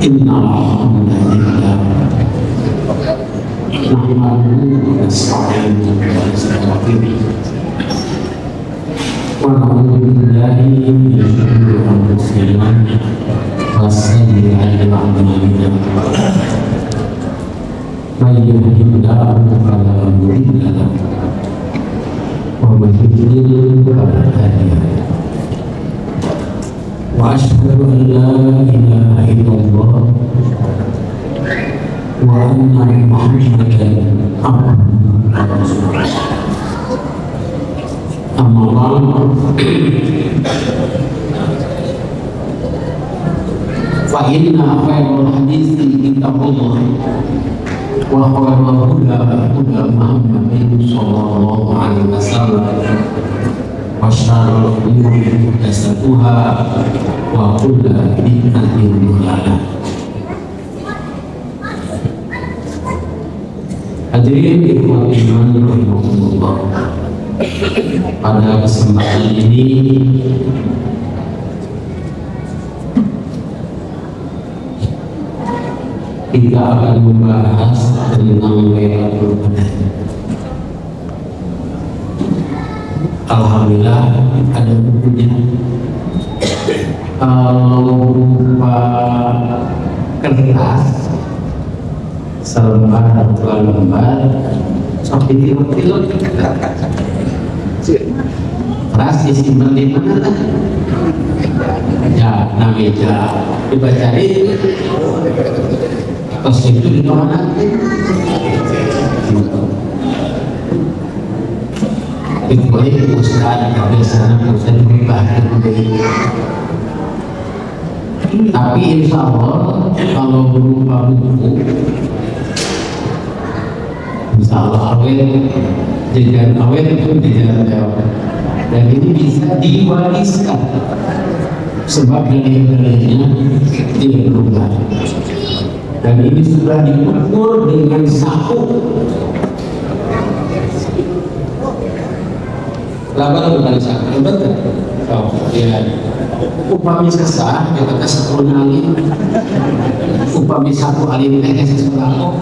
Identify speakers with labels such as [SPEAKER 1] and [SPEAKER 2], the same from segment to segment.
[SPEAKER 1] إن الحمد لله نحمده ونستعينه ونستغفره ونعوذ بالله من شرور أنفسنا وسيئات أعمالنا من يهده الله فلا مضل له ومن يضلل فلا هادي له وأشهد أن لا إله إلا الله وأن محمدا عبده ورسوله أما بعد فإن خير الحديث كتاب الله وخير الهدى هدى محمد صلى الله عليه وسلم وشر الأمور محدثاتها وكل بدعة ضلالة. Hadirin ikhwan iman rahimakumullah, pada kesempatan ini kita akan membahas tentang Lailatul Qadar. Alhamdulillah ada bukunya. Berupa kertas selembar atau dua lembar sampai tiluk-tiluk keras disimpan di mana? Ya, meja dibacain terus itu di mana? Kecuali Ustaz dari sana Ustaz pribadi. Tapi insya Allah kalau berupa buku, insya Allah awet, jajan awet itu jajan lewat, dan ini bisa diwariskan sebab nilai-nilainya tidak berubah. Dan ini sudah diukur dengan saku. Laban bukan saku, betul? Oh, ya. Upami sesah, kita kasih punya alih. Upami saku alih ini kasih selaku.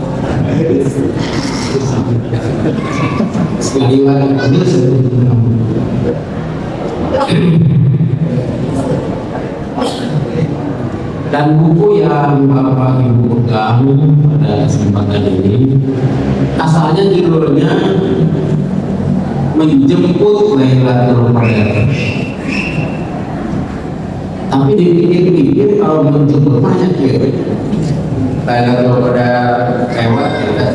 [SPEAKER 1] Sekali lagi kami sebelum dan buku yang Bapak Ibu pegang pada kesempatan ini asalnya judulnya Menjemput Lailatul Qadar. Tapi dipikir-pikir kalau menjemput banyak ya Lailatul Qadar lewat ya.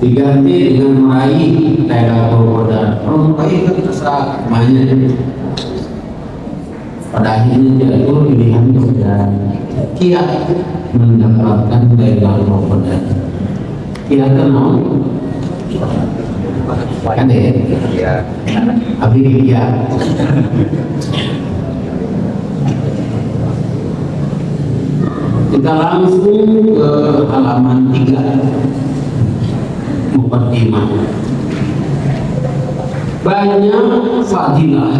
[SPEAKER 1] Diganti dengan meraih Lailatul Qadar. Meraih itu terserah banyak. Pada akhirnya jatuh pilihan sudah kiat mendapatkan Lailatul Qadar. Kiat kenal? Kan ya? Iya. Habis kiat. Kita langsung ke halaman 3 Muqaddimah. Banyak fadilah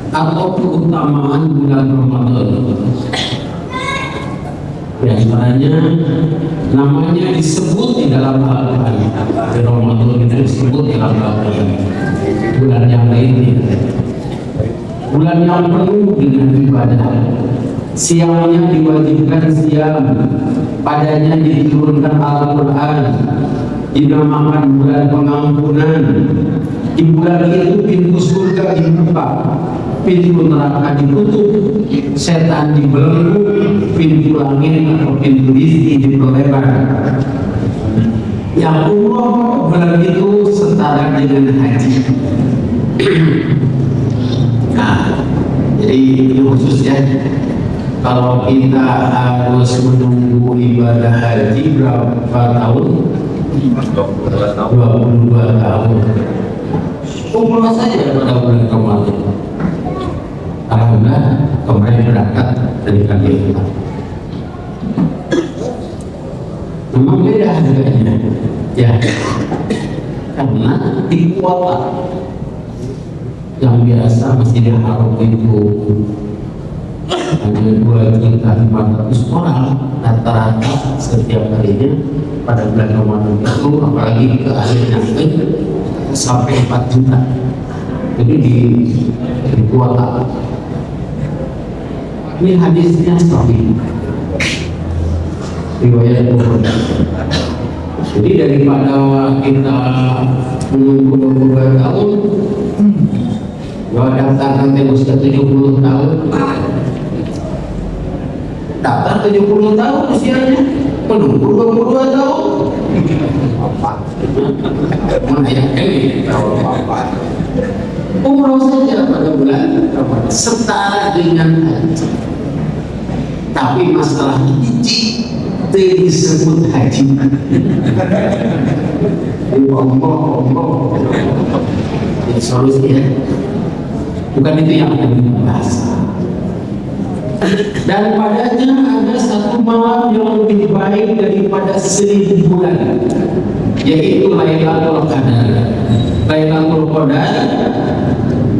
[SPEAKER 1] atau keutamaan bulan Ramadan. Di antaranya namanya disebut di dalam Al-Quran. Di Ramadan itu disebut di dalam Al-Quran. Bulan yang lain, bulan yang penuh dengan ibadah. Siangnya diwajibkan siang, padanya diturunkan Al-Quran, dinamakan bulan pengampunan. Di bulan itu pintu surga dibuka, pintu neraka ditutup, setan dibelenggu, pintu langit atau pintu rizki diperlebar. Yang umroh bulan itu setara dengan haji. Nah, jadi ini khusus ya. Kalau kita harus menunggu ibadah haji berapa tahun? 22 tahun. Umroh saja pada bulan Ramadan. Alhamdulillah kemarin berangkat dari kami. Memang beda harganya, ya, karena di kuota yang biasa Masjidil Haram itu hanya 2.500.000 orang rata-rata setiap harinya pada bulan Ramadan itu, apalagi ke akhirnya sampai 4 juta. Jadi di kuota. Ini hadisnya sahih, riwayat Bukhari. Jadi daripada kita menunggu 22 tahun, gua daftarkan usia 70 tahun, daftar 70 tahun usianya, menunggu 22 tahun, apa? Mana yang ini? Apa? Umroh saja pada bulan setara dengan haji. Tapi masalah haji disebut haji. Allah, itu solusinya. Bukan itu yang akan kita bahas. Dan padanya ada satu malam yang lebih baik daripada 1000 bulan, yaitu Lailatul Qadar. Lailatul Qadar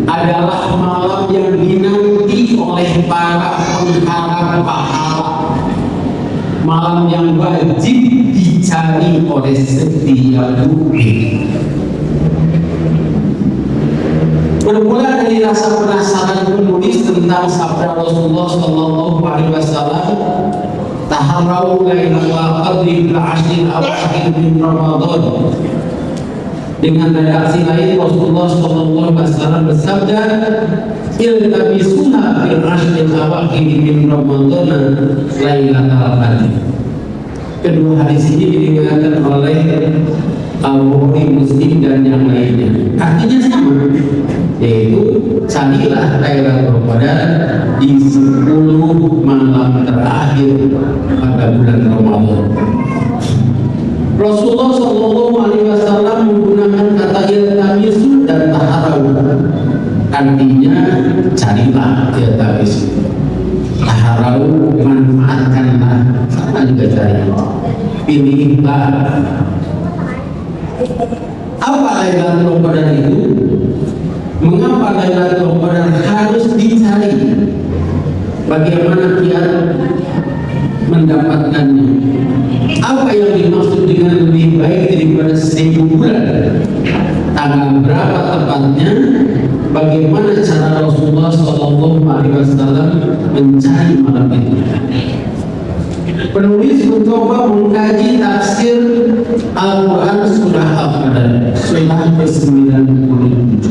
[SPEAKER 1] adalah malam yang dinanti oleh para pengharap pahala, malam yang wajib dicari oleh setiap mukmin. Bermula dari rasa penasaran penulis tentang sabda Rasulullah Shallallahu Alaihi Wasallam, taharrau lailatul qadri fil ashril awakhir min Ramadan. Dengan redaksi lain Rasulullah Shallallahu Alaihi Wasallam bersabda, iltabisuha fil ashril awakhir min Ramadan lailatul qadri. Kedua hadis ini diriwayatkan oleh Al-Bukhari, Muslim dan yang lainnya. Artinya sama, yaitu carilah Lailatul Qadar di 10 malam terakhir pada bulan Ramadan. Rasulullah Shallallahu Alaihi Wasallam menggunakan kata iltamisu dan taharau. Artinya carilah, iltamisu. Taharau, manfaatkanlah, sama juga cari. Pilihlah. Apa Lailatul Qadar itu? Mengapa Lailatul Qadar harus dicari? Bagaimana kita mendapatkannya? Apa yang dimaksud dengan lebih baik daripada 1000 bulan? Tanggal berapa tepatnya? Bagaimana cara Rasulullah Shallallahu Alaihi Wasallam mencari malam itu? Penulis mencoba mengkaji tafsir Al-Quran surah Al-Qadar, surah ke-97,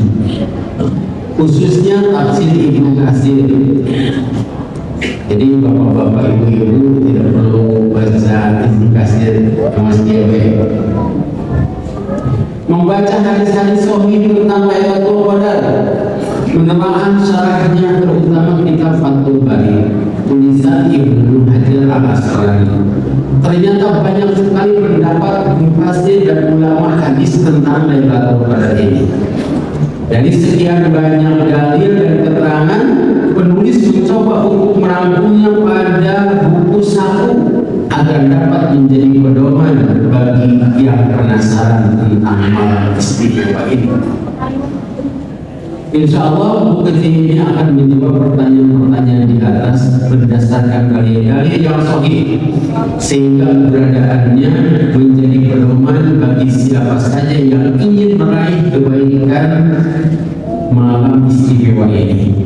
[SPEAKER 1] khususnya tafsir Ibnu Katsir. Jadi bapak-bapak, ibu-ibu tidak perlu baca Ibnu Katsir Mas Dewe. Membaca hadis-hadis sahih tentang Lailatul Qadar, menelaah syarahnya, terutama kitab Fathul Bari tulisan Ibnu Hajar Al-Asqalani. Ternyata banyak sekali pendapat mufassir dan ulama hadis tentang Lailatul Qadar ini. Dari sekian banyak dalil dan keterangan, penulis mencoba untuk merangkumnya pada buku saku agar dapat menjadi pedoman bagi yang penasaran tentang malam istimewa ini. Insya Allah buku kecil ini akan menjawab pertanyaan-pertanyaan di atas berdasarkan dalil-dalil yang sahih, sehingga keberadaannya menjadi pedoman bagi siapa saja yang ingin meraih kebaikan malam istimewa ini.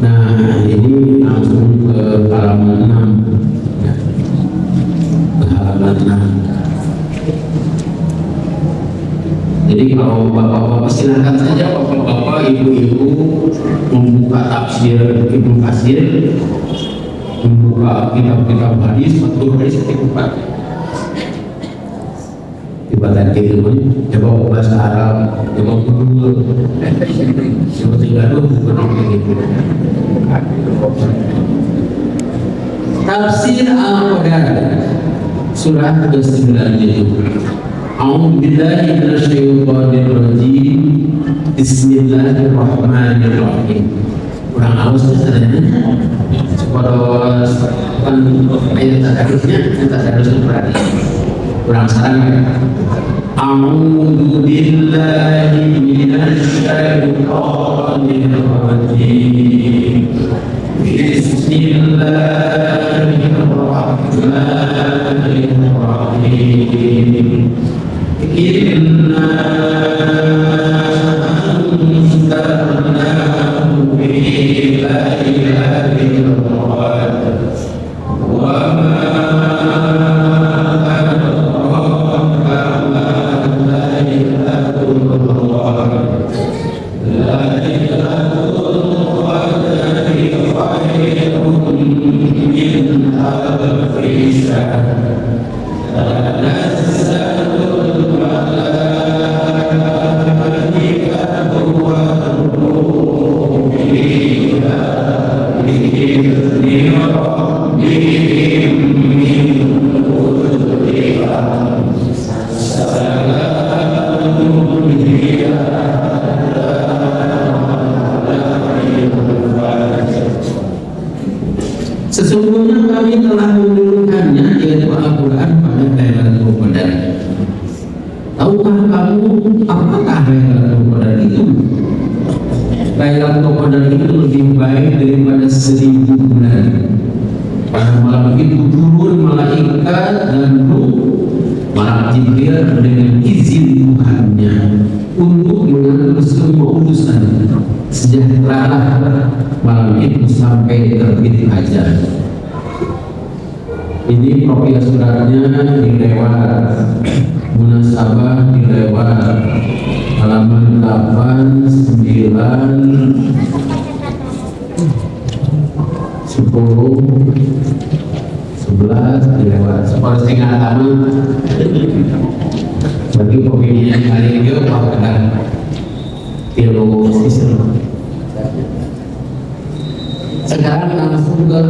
[SPEAKER 1] Nah, ini langsung ke halaman 6. Ya. Ke halaman 6. Jadi kalau bapak-bapak silakan saja, bapak-bapak, ibu-ibu membuka tafsir Ibnu Katsir, membuka kitab-kitab hadis, atau hadis dibuka. Tiba-tiba gitu, coba bahasa Arab, coba Google, coba tinggal bukan gitu. Tafsir Al-Qadar surah ke-97. A'udzubillahi minasyaitonir rajim. Bismillahirrahmanirrahim. Kurang halus sebenarnya. Kalau kan ayat tadarusnya kita harus berarti kurang sarang ya. A'udzu billahi minasy syaithanir rajim. Bismillahirrahmanirrahim. Inna anzalnahu fi lailatul qadr wa ma sesungguhnya kami telah menurunkannya, yaitu Al-Quran, pada Lailatul Qadar. Tahukah kamu apakah Lailatul Qadar itu? Lailatul Qadar itu lebih baik daripada 1000 bulan. Pada malam itu turun malaikat dan ruh, malaikat Jibril dengan izin Tuhannya untuk mengatur semua urusan. Sejahteralah malam itu sampai terbit fajar. Ini kopiah suratnya dilewat, munasabah dilewat, halaman 8, 9, 10, 11 dilewat. Sekolah setengah taman. Bagi kopiahnya kali ini bahkan teologis. Sekarang langsung ke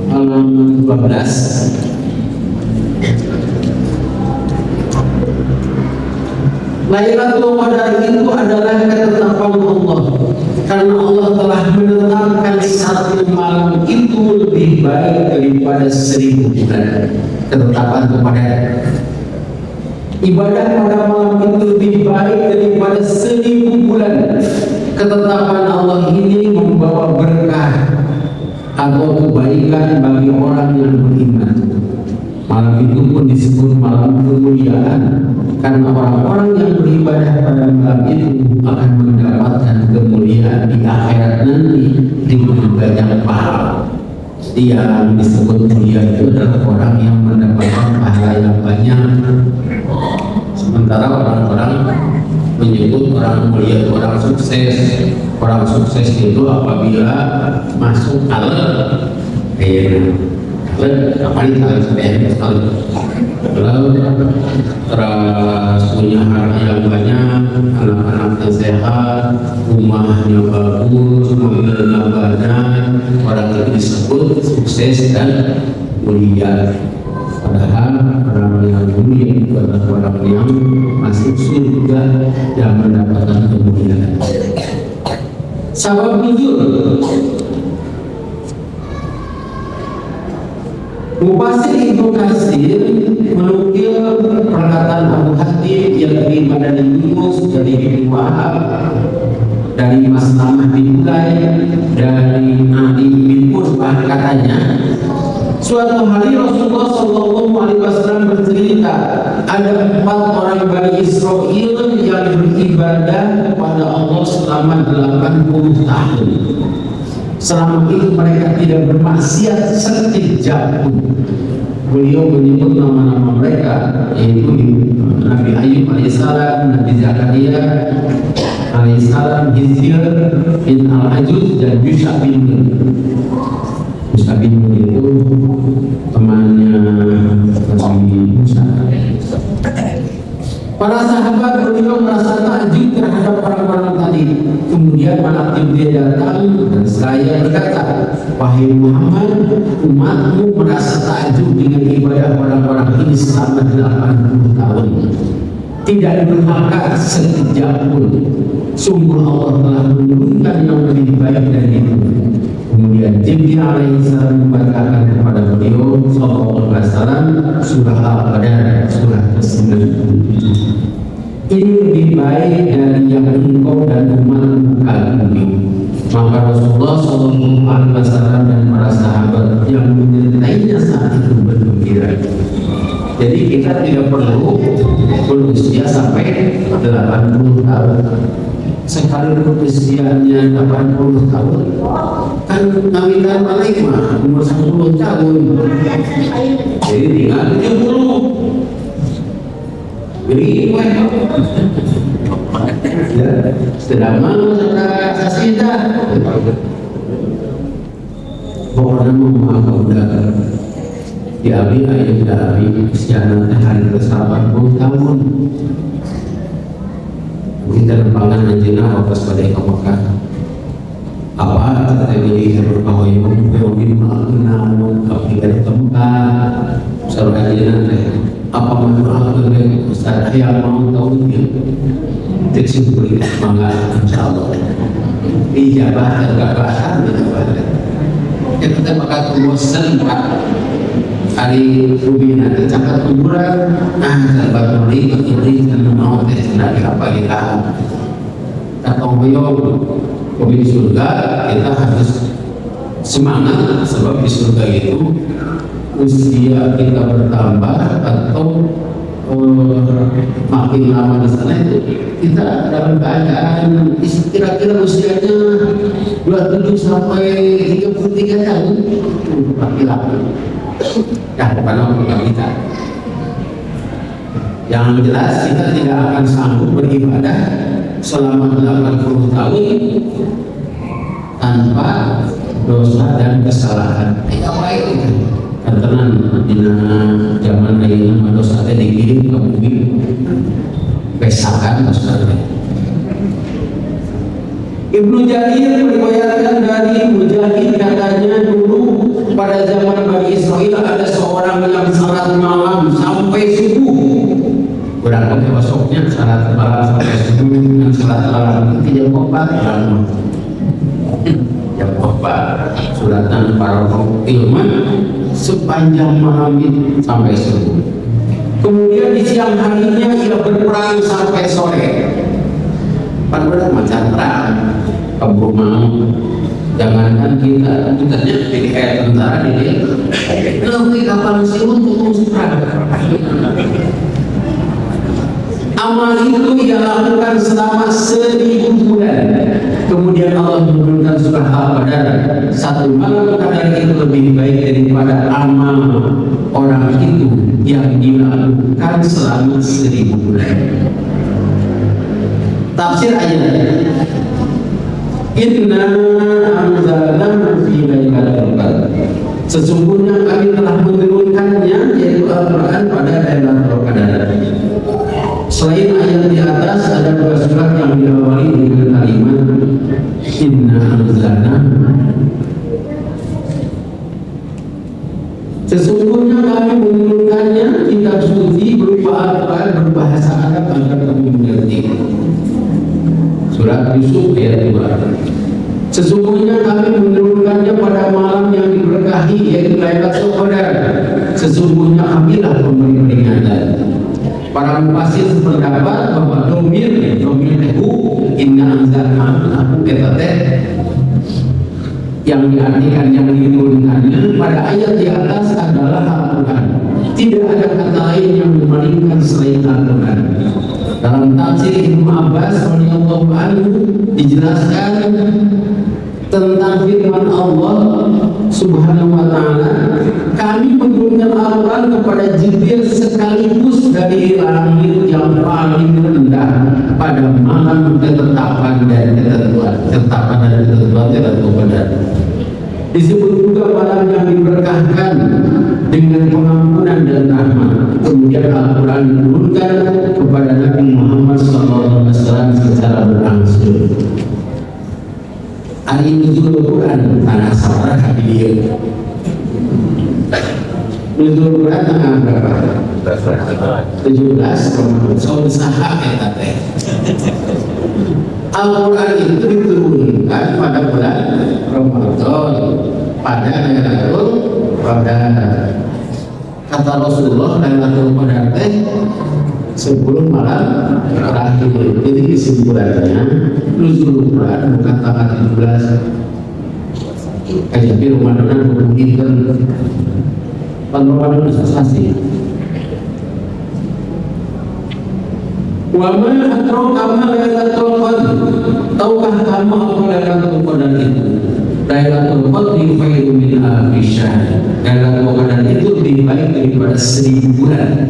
[SPEAKER 1] halaman 12. Lailatul Qadar itu adalah ketetapan Allah, karena Allah telah menetapkan satu malam itu lebih baik daripada 1000 bulan. Ketetapan kepada ibadah pada malam itu lebih baik daripada 1000 bulan. Ketetapan Allah ini membawa berkah atau kebaikan bagi orang yang beriman. Malam itu pun disebut malam kemuliaan, karena orang-orang yang beribadah pada malam itu akan mendapatkan kemuliaan di akhirat nanti dengan banyak pahala. Yang disebut mulia itu adalah orang yang mendapatkan pahala yang banyak. Sementara orang-orang menyebut orang mulia itu orang sukses. Orang sukses itu apabila masuk alat apa ini kalian sampai sekali, kalau terus punya harta yang banyak, anak-anaknya sehat, rumahnya bagus, mobilnya banyak, orang itu disebut sukses dan mulia. Padahal orang yang mulia itu adalah orang yang masuk surga dan mendapatkan kemuliaan. Sabab nuzul, Mufasir Ibnu Katsir menukil perkataan Abu Hatim yang diterima dari Yunus, dari Ibnu Wahab, dari Maslamah bin Ulay, dari Ali bin Qurban. Katanya, suatu hari Rasulullah SAW bercerita, ada 4 orang Bani Israel yang beribadah kepada Allah selama 80 tahun. Selama itu mereka tidak bermaksiat sekejap pun. Beliau menyebut nama-nama mereka, yaitu Nabi Ayub alaihissalam, Nabi Zakaria alaihissalam, Hizir bin Al-Ajuz, dan Yusha bin Nun. Yusha bin Nun itu temannya Nabi Musa. Para sahabat beliau merasa takjub terhadap orang-orang tadi. Kemudian malaikat Jibril datang dan saya berkata, wahai Muhammad, umatmu merasa takjub dengan ibadah orang-orang ini selama 80 tahun. Tidak durhaka sekejap pun. Sungguh Allah telah menurunkan yang lebih baik dari itu. Kemudian Jibril alaihissalam membacakan kepada beliau sallallahu alaihi wasallam surah Al-Qadar, surah ke-9. ini lebih baik dari yang engkau dan umat kagumi. Maka Rasulullah SAW dan para sahabat yang menyertainya saat itu bergembira. Jadi kita tidak perlu berusia sampai 80 tahun. Sekali usianya 80 tahun, kan kawinkan balik mah umur 10 tahun. Jadi tinggal 70. Jadi ya, sedangkan sudah sasida. Pokoknya mau udah diambil ayat dari usianya hari ke 80 tahun. Kita lembangan anjina wakas pada Mekah. Apa kata ini berbahaya mungkin mengenal aplikasi tempat saudara anjina apa menurut Ustaz yang mau tahu dia tekstur beri semangat insyaallah ijabah dan bahasa kita bakal bosan Pak hari rubina tercatat kuburan sahabat mari ini dan mau tes dari apa kita atau boyong di surga kita harus semangat sebab di surga itu usia kita bertambah atau makin lama di sana itu kita dalam keadaan kira-kira usianya 27 sampai 33 tahun laki-laki. Ya, bukan kita. Yang jelas kita tidak akan sanggup beribadah selama 80 tahun tanpa dosa dan kesalahan. Tidak baik itu. Karena di zaman ayeuna dosa teh dikirim ke bumi pesakan dosa. Ibnu Jarir meriwayatkan dari Mujahid katanya dulu pada zaman Bani Israel ada seorang yang salat malam sampai subuh. Berapa besoknya salat malam sampai subuh dengan salat malam tidak obat yang obat suratan para ilmuwan sepanjang malam itu sampai subuh. Kemudian di siang harinya ia berperang sampai sore. Pada macam perang kabur mau jangankan kita jadi kayak tentara di lebih kapal siun untuk perang. Amal itu ia lakukan selama 1000 bulan. Kemudian Allah menurunkan surah Al-Qadar. Satu malam Qadar itu lebih baik daripada amal orang itu yang dilakukan selama 1000 bulan. Tafsir ayat Inna anzalnahu fi lailatul qadar. Sesungguhnya kami telah menurunkannya yaitu Al-Quran pada Lailatul Qadar. Selain ayat di atas ada dua surat yang diawali dengan kalimat Inna anzalnahu. Sesungguhnya kami menurunkannya kitab suci berupa Al-Quran berbahasa Arab agar kamu mengerti. Surat Yusuf ayat 2. Sesungguhnya kami menurunkannya pada malam yang diberkahi yaitu Lailatul Qadar. Sesungguhnya kamilah pemberi peringatan. Para mufassir berpendapat bahwa domir itu inna anzalnahu aku kata yang diartikan yang diturunkannya pada ayat di atas adalah Al-Quran. Tidak ada kata lain yang memalingkan selain Al-Quran. Dalam tafsir Ibnu Abbas radhiyallahu anhu dijelaskan tentang firman Allah Subhanahu wa taala, kami menurunkan Al-Quran kepada Jibril sekaligus dari langit yang paling rendah pada malam ketetapan dan ketentuan Lailatul Qadar. Disebut juga malam yang diberkahkan dengan pengampunan dan rahmat. Kemudian Al-Quran diturunkan kepada Nabi Muhammad SAW secara berangsur. Hari nuzul Al-Quran tanah saudara hadir. Nuzul Al-Quran tanggal berapa? 17. So usaha kita teh. Al-Quran itu diturunkan pada bulan Ramadan pada Lailatul Qadar. Kata Rasulullah Lailatul Qadar teh 10 malam terakhir. Jadi kesimpulannya nuzul Quran bukan tanggal 17 aja, tapi Ramadan menginginkan Ramadan sensasi. Wa ma adraka ma lailatul qadr. Tahukah kamu apa Lailatul Qadar itu? Lailatul Qadri khairun min alfi syahr. Lailatul Qadar itu lebih baik daripada 1000 bulan.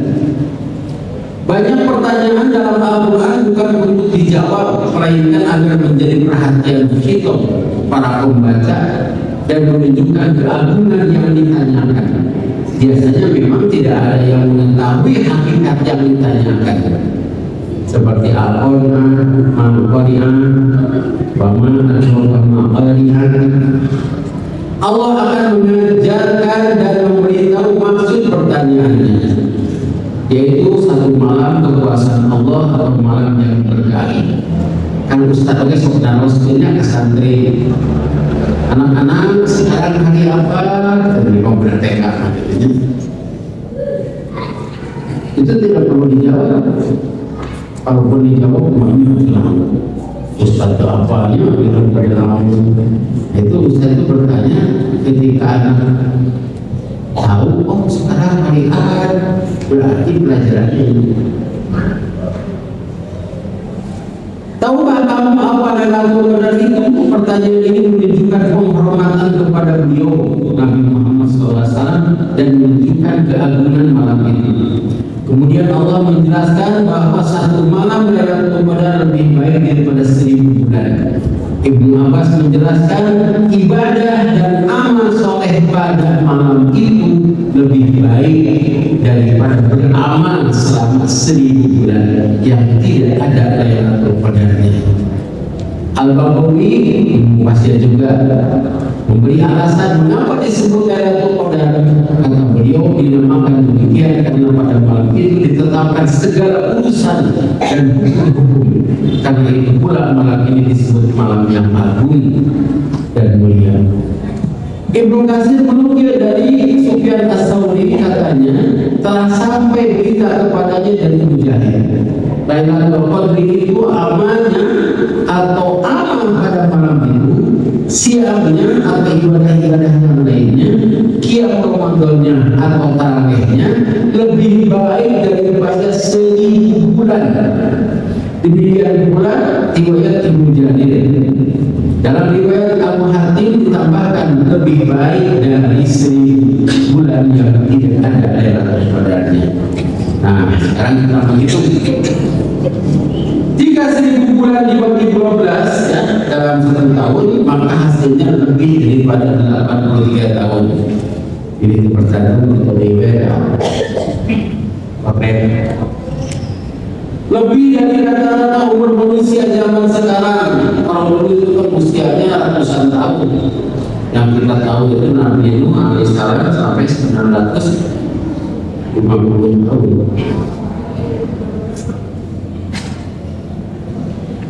[SPEAKER 1] Banyak pertanyaan dalam Al-Quran bukan untuk dijawab, melainkan agar menjadi perhatian kita para pembaca dan menunjukkan keagungan yang ditanyakan. Biasanya memang tidak ada yang mengetahui hakikat yang ditanyakan, seperti Al-Qur'an, Al-Qur'an, Allah akan mengajarkan dan memberitahu maksud pertanyaannya, yaitu satu malam kekuasaan Allah atau malam yang berkali. Kan Ustaz oke saudara sebetulnya ke santri, anak-anak sekarang hari apa? Jadi mau bertekad itu tidak perlu dijawab. Kalaupun dijawab, Ustaz itu apanya? Itu Ustaz itu bertanya ketika anak tahu, oh sekarang hari Ahad, berarti pelajarannya ini. Tahukah kamu apa Lailatul Qadar itu? Pertanyaan ini menunjukkan penghormatan kepada beliau Nabi Muhammad SAW dan menunjukkan keagungan malam itu. Kemudian Allah menjelaskan bahwa satu malam Lailatul Qadar lebih baik daripada 1000 bulan. Ibnu Abbas menjelaskan ibadah dan amal soleh pada malam itu lebih baik daripada beramal selama 1000 bulan yang tidak ada Lailatul Qadarnya. Al-Baghawi pasti juga memberi alasan mengapa disebut Lailatul Qadar. Kata beliau, dinamakan demikian karena pada malam itu ditetapkan segala urusan dan hukum-hukum. Karena itu pula malam ini disebut malam yang agung dan mulia. Ibnu Katsir menukil dari Sufyan Ats-Tsauri, katanya telah sampai berita kepadanya dari Mujahid, Lailatul Qadri itu amalnya atau amal pada malam itu, siamnya atau ibadah-ibadah yang lainnya, qiyam Ramadannya atau tarawihnya lebih baik daripada 1000 bulan. Demikian pula riwayat Ibnu Jarir. Dalam riwayat Abu Hatim ditambahkan lebih baik dari 1000 bulan yang tidak ada Lailatul Qadarnya. Nah, sekarang kita menghitung. Jika 1000 bulan dibagi 12 ya, dalam 1 tahun, maka hasilnya lebih daripada 83 tahun. Ini dipercayakan untuk riwayat pakai lebih dari rata-rata umur manusia zaman sekarang. Kalau dulu itu kan usianya ratusan tahun. Yang kita tahu itu Nabi Nuh alaihissalam sampai 950 tahun.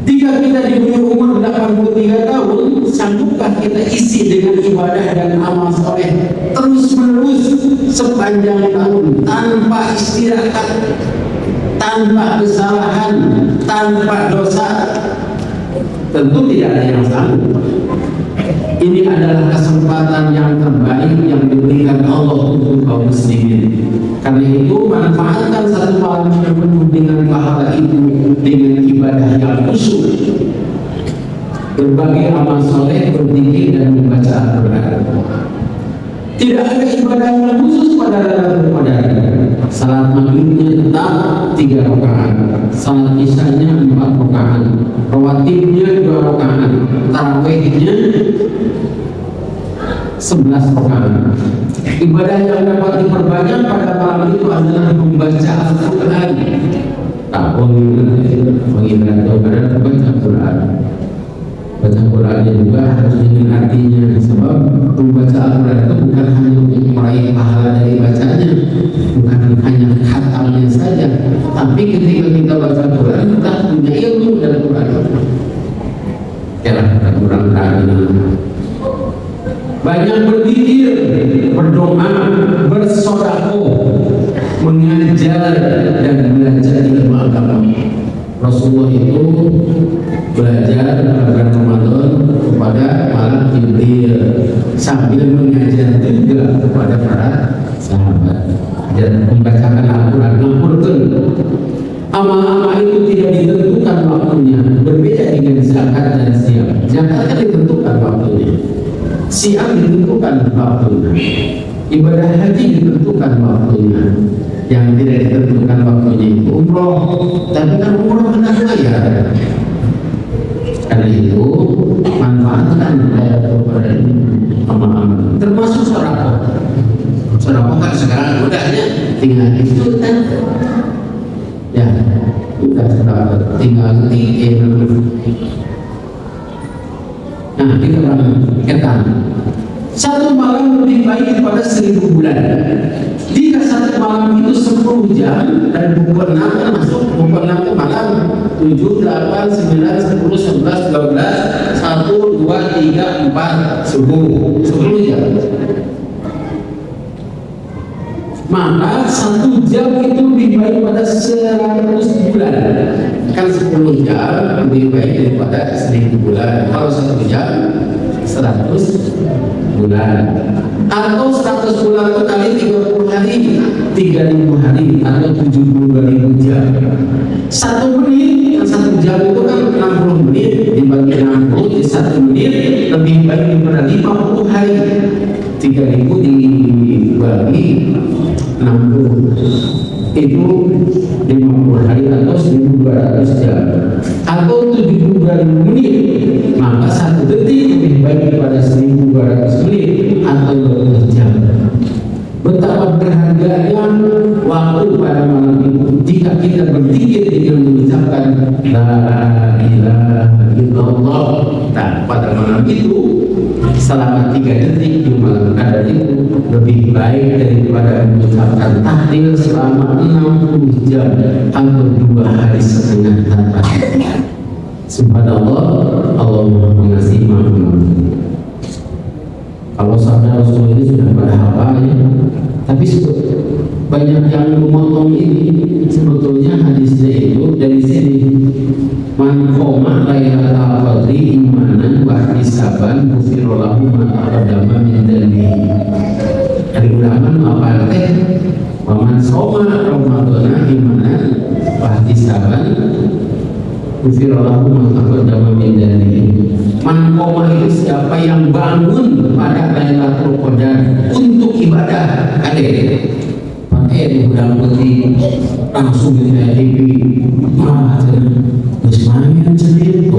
[SPEAKER 1] Jika kita diberi umur 83 tahun, sanggupkah kita isi dengan ibadah dan amal soleh terus menerus sepanjang tahun tanpa istirahat, tanpa kesalahan, tanpa dosa? Tentu tidak ada yang sanggup. Ini adalah kesempatan yang terbaik yang diberikan Allah untuk kaum muslimin. Karena itu manfaatkan satu malam yang penuh dengan pahala itu dengan ibadah yang khusyuk, berbagai amal soleh, berzikir dan membaca Al-Quran. Tidak ada ibadah yang khusus pada Lailatul Qadar. Salat maghribnya tetap 3 rakaat, salat isyanya 4 rakaat, rawatibnya 2 rakaat, tarawihnya 11 rakaat. Ibadah yang dapat diperbanyak pada malam itu adalah membaca Al-Quran. Tak pengingat Al-Quran, baca Al-Quran. Baca Qurannya juga harus dengan artinya, sebab membaca Al-Quran itu bukan hanya untuk meraih pahala dari bacanya, bukan hanya khatamnya saja, tapi ketika kita baca Quran kita punya ilmu dari Quran. Ya, kurang lagi. Banyak berzikir, berdoa, bersedekah, mengajar dan belajar ilmu Rasulullah itu belajar bulan Ramadan kepada malam Jibril sambil mengajar juga kepada para sahabat dan membacakan Al-Quran. Ngampurkan amal-amal itu tidak ditentukan waktunya, berbeda dengan zakat dan siam. Zakat kan ditentukan waktunya, siam ditentukan waktunya, ibadah haji ditentukan waktunya. Yang tidak ditentukan waktunya itu umroh, tapi kan umroh kena bayar. Karena itu manfaatkan kepada amal-amal, termasuk sedekah. Sedekah kan sekarang mudahnya tinggal itu kan, ya udah sedekah tinggal ketik. Nah kita ketan satu malam lebih baik daripada 1000 bulan. Jika satu malam itu 10 jam dan pukul 6 kan masuk, pukul 6 ke malam 7, 8, 9, 10, 11, 12, 1, 2, 3, 4, 10 jam. Maka 1 jam itu lebih baik pada 100 bulan. Kan 10 jam lebih baik daripada 1000 bulan. Kalau 1 jam 100 bulan, atau 100 bulan itu kali 30 hari, 3000 hari, atau 72.000 jam. 1 menit, 1 jam itu kan 60 menit, dibagi 60 di 1 menit lebih baik daripada 50 hari. 3000 dibagi 60 itu 50 hari atau 1200 jam, atau 72.000 menit. Maka 1 detik lebih baik daripada 1200 menit atau 12 jam. Betapa berharganya waktu pada malam itu jika kita berzikir dengan mengucapkan la ilaha illallah. Nah, pada malam itu selama 3 detik di malam qadar itu lebih baik daripada mengucapkan tahlil selama 60 jam atau 2 hari setengah tanpa henti. Subhanallah, Allah Maha Pengasih Maha Pengampun. Kalau sabda Rasul ini sudah pada hafal ya, tapi banyak yang memotong ini. Sebetulnya hadisnya itu dari sini, man qoma lailatal qadri imanan wa ihtisaban ghufira lahu ma taqaddama min dhanbihi. Dari ulama apa teh? Wa man shoma ramadhana imanan wa ihtisaban ghufira lahu ma taqaddama min dhanbihi. Man qoma itu siapa yang bangun pada Lailatul Qadar untuk ibadah. Ada pakai di gudang putih langsung di TV malah terus main cerita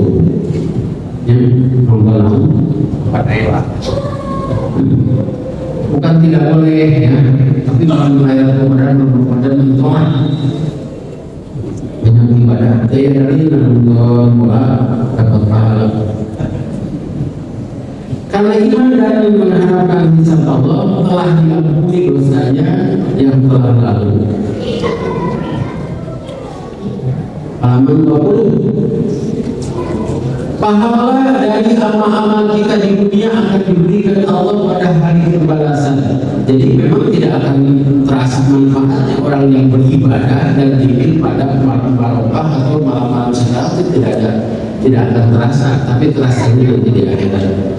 [SPEAKER 1] yang membalang pada Ela. Bukan tidak boleh ya, tapi dalam Lailatul Qadar merupakan mentor banyak ibadah. Saya dari nonton bola dapat pahala. Karena iman dan mengharapkan hisab Allah telah diampuni dosanya yang telah lalu. Halaman 20. Pahala dari amal-amal kita di dunia akan diberikan Allah pada hari pembalasan. Jadi memang tidak akan terasa manfaatnya orang yang beribadah dan zikir pada malam barokah atau malam-malam sedang itu tidak akan terasa, tapi terasanya nanti di akhirat.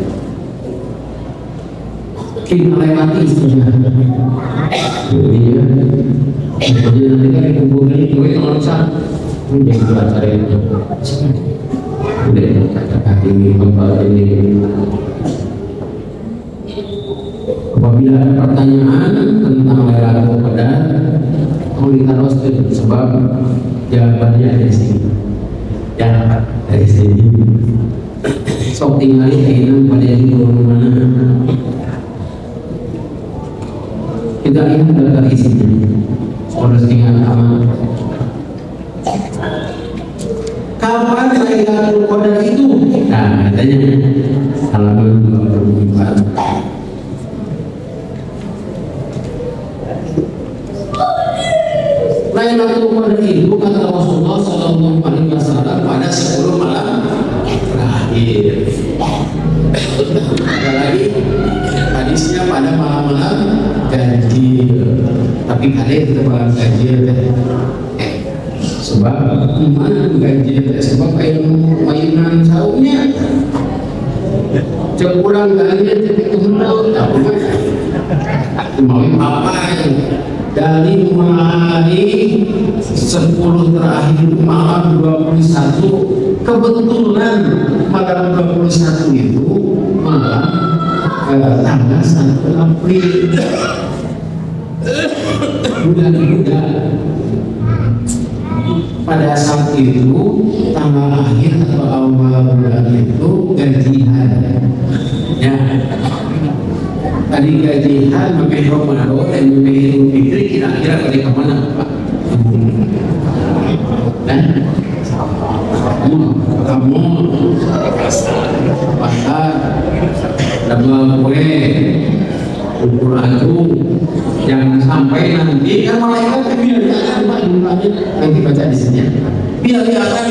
[SPEAKER 1] Kita melewati saja. Jadi ya, jadi nanti kan dikumpulkan duit orang sah, ini jadi acara itu. Udah kata ini tempat ini. Apabila ada pertanyaan tentang Lailatul Qadar, tolong ditaruh sebab jawabannya dari sini. Ya, dari sini. Sok tinggal keinginan pada di mana. Kita lihat daftar isinya. Harus tinggal aman. Kapan Lailatul Qadar itu? Nah, katanya halaman 24. Lailatul Qadar itu kata Rasulullah Sallallahu Alaihi Wasallam pada 10 malam terakhir. Ada lagi hadisnya pada malam-malam ganjil. Tapi kalian kita malam ganjil sebab mana gaji sebab kayak mainan saunya cekurang gajinya jadi kehendak tak mau apa dari mulai 10 terakhir malam 21 kebetulan malam 21 itu malam tanggal 1 April bulan muda. Pada saat itu tanggal akhir atau awal bulan itu gajian ya. Tadi gajian pakai Ramadan dan pakai Idul Fitri kira-kira pada kemana Pak? Dan kamu pasar dalam kue ukur agung jangan sampai nanti kan malaikat biarkan nanti baca di sini biarkan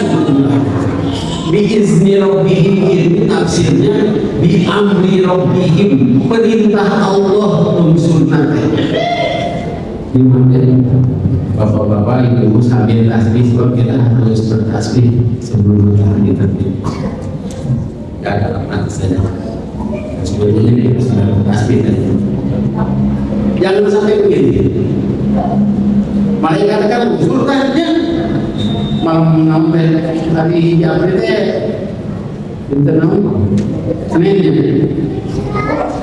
[SPEAKER 1] biizni rabbihim ini tafsirnya bi amri rabbihim perintah Allah sunnah dimana bapak-bapak ibu sambil tasbih sebab kita harus bertasbih sebelum kita tidak ada apa saja sebetulnya kita sudah bertasbih tadi. Jangan sampai begini. Malaikat kan usulkannya malam sampai hari April internal Senin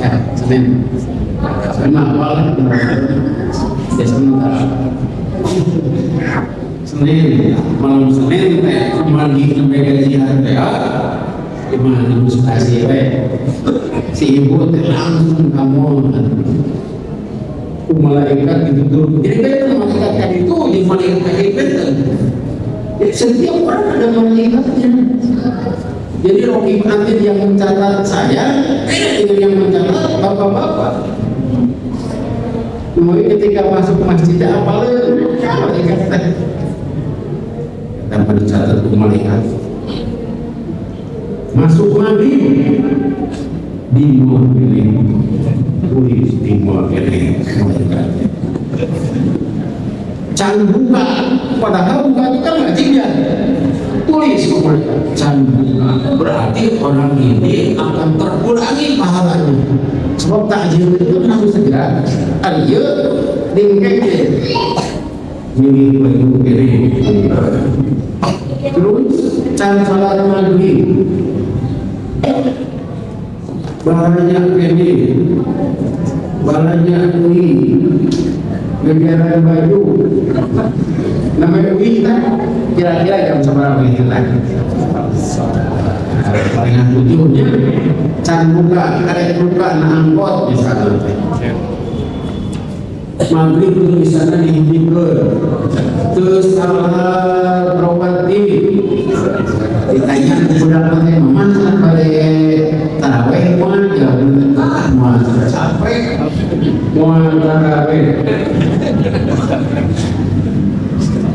[SPEAKER 1] ya Senin awal ya sebentar Senin malam Senin kembali sampai gaji HPA gimana ilustrasi si ibu langsung kamu malaikat itu dulu. Jadi betul malaikat itu di malaikat betul. Jadi setiap orang ada malaikatnya. Jadi Rocky Atid yang mencatat saya, dengan yang mencatat bapak-bapak. Mulai ketika masuk masjid apalagi malaikat dan mencatat malaikat. Masuk maghrib di mobil tulis di mobil can buka padahal buka itu kan wajib ya tulis can buka berarti orang ini akan terkurangi pahalanya sebab takjil itu harus segera ayo dingkeknya ini baju ini terus can salat maghrib banyak ini banyak UI kegiatan baju namanya UI kan kira-kira jam seberapa itu lagi dengan tujuannya can buka karek buka na angkot misalnya maghrib itu di sana dihidupkan terus salah properti ditanya kepada teman pada taraweh mau capek mau taraweh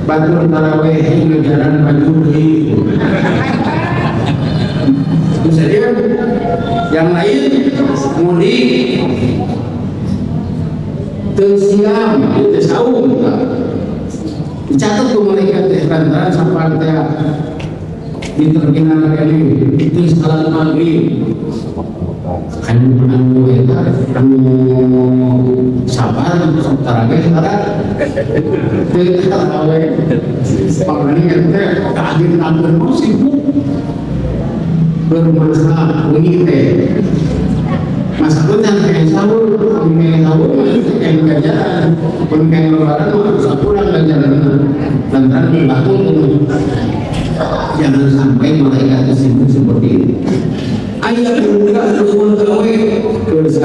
[SPEAKER 1] batur taraweh hingga jalan baju di kemudian yang lain mudik tersiam itu saum dicatat tuh malaikat lantaran sampai di terminal ini itu salat maghrib kamu sabar tarawih sekarang tarawih pagi ente kaget nambah sibuk bermasalah ini masa itu kan kayak sahur kayak gajaran pun kayak lebaran masa pulang gajaran lantaran berlaku jangan sampai malaikat tersebut seperti itu ayat muda semua gawe terus